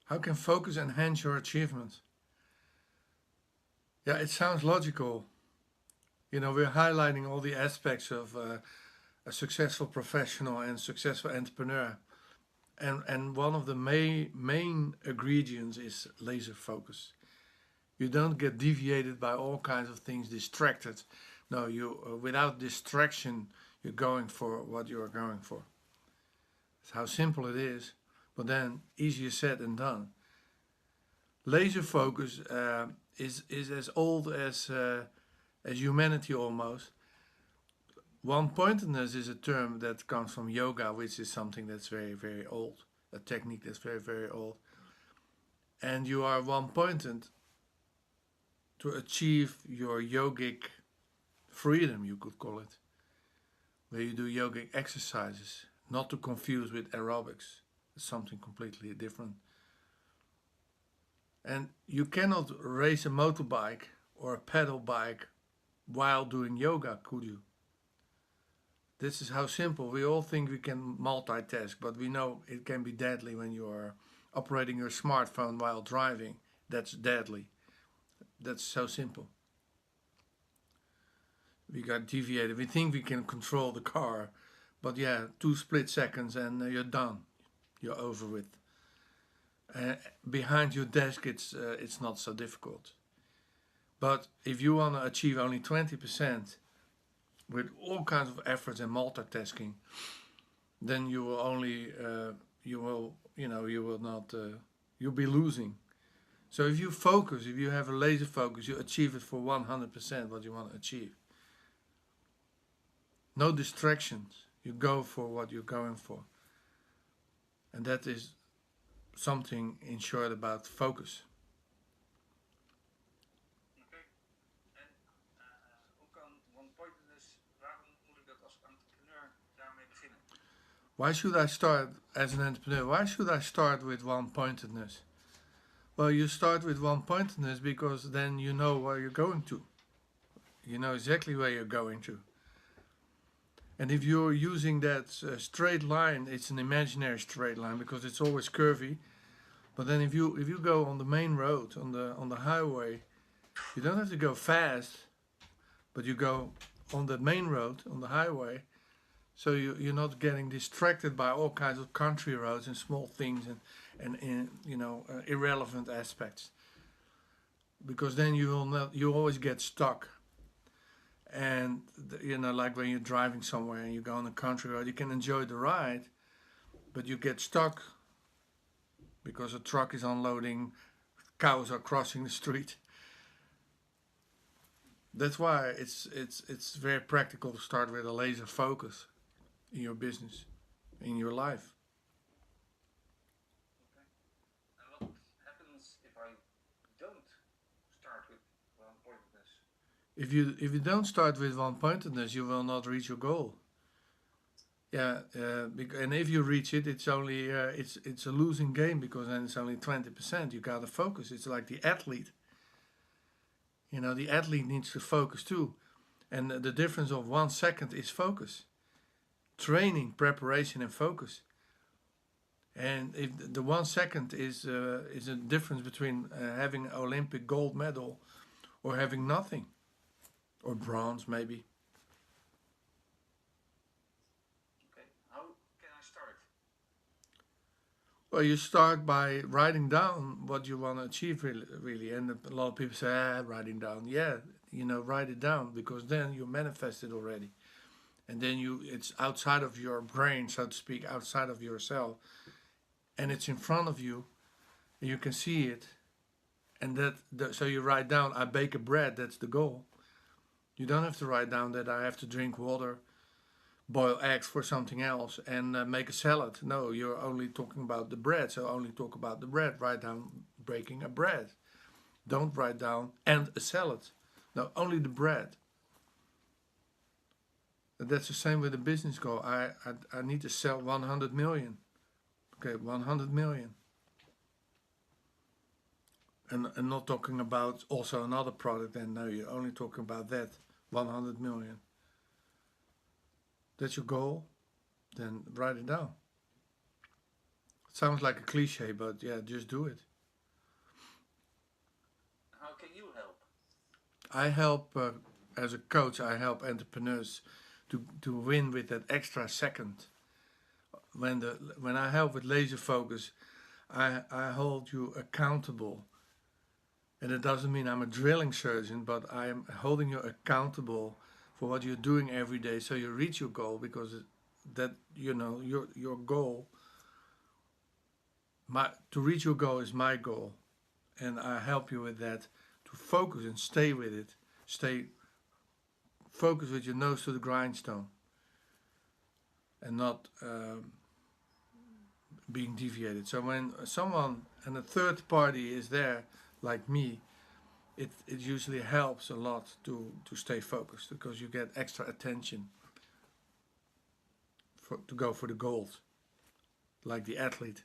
How can focus enhance your achievement? Yeah, it sounds logical. You know, we're highlighting all the aspects of a successful professional and successful entrepreneur. And one of the main ingredients is laser focus. You don't get deviated by all kinds of things, distracted. No, you without distraction, you're going for what you are going for. It's how simple it is, but then easier said than done. Laser focus is as old as humanity almost. One pointedness is a term that comes from yoga, which is something that's very old, a technique that's very old. And you are one pointed to achieve your yogic freedom, you could call it, where you do yogic exercises, not to confuse with aerobics. It's something completely different. And you cannot race a motorbike or a pedal bike while doing yoga, could you? This is how simple. We all think we can multitask, but we know it can be deadly when you are operating your smartphone while driving. That's deadly. That's so simple. We got deviated. We think we can control the car, but yeah, 2 split seconds and you're done. You're over with. Behind your desk, it's not so difficult. But if you want to achieve only 20% with all kinds of efforts and multitasking, then you will only you will not you'll be losing. So if you focus, if you have a laser focus, you achieve it for 100% what you want to achieve. No distractions. You go for what you're going for, and that is something in short about focus. Why should I start as an entrepreneur? Why should I start with one pointedness? Well, you start with one pointedness because then you know where you're going to. You know exactly where you're going to. And if you're using that straight line, it's an imaginary straight line because it's always curvy. But then if you go on the main road, on the highway, you don't have to go fast, but you go on the main road, on the highway, so you're not getting distracted by all kinds of country roads and small things and irrelevant aspects. Because then you will not, you always get stuck. And like when you're driving somewhere and you go on a country road, you can enjoy the ride, but you get stuck because a truck is unloading, cows are crossing the street. That's why it's very practical to start with a laser focus in your business, in your life. If you don't start with one pointedness, you will not reach your goal. Yeah, and if you reach it, it's only it's a losing game because then it's only 20%. You gotta focus. It's like the athlete. The athlete needs to focus too, and the difference of 1 second is focus, training, preparation, and focus. And if the 1 second is a difference between having an Olympic gold medal or having nothing, or bronze maybe. Well, you start by writing down what you want to achieve, really. And a lot of people say, writing down. Yeah, write it down because then you manifest it already. And then it's outside of your brain, so to speak, outside of yourself. And it's in front of you, and you can see it. And so you write down, I bake a bread, that's the goal. You don't have to write down that I have to drink water, boil eggs for something else, and make a salad. No, you're only talking about the bread, so only talk about the bread. Write down breaking a bread. Don't write down and a salad. No, only the bread. And that's the same with the business goal. I need to sell 100 million. Okay, 100 million. And not talking about also another product, and no, you're only talking about that 100 million. That's your goal, then write it down. It sounds like a cliche, but yeah, just do it. How can you help? I help, as a coach, I help entrepreneurs to win with that extra second. When I help with laser focus, I hold you accountable. And it doesn't mean I'm a drilling surgeon, but I am holding you accountable for what you're doing every day so you reach your goal, because that, your goal, to reach your goal is my goal, and I help you with that, to focus and stay with it. Stay focused with your nose to the grindstone, and not being deviated. So when someone and a third party is there, like me, it usually helps a lot to stay focused, because you get extra attention to go for the goals, like the athlete.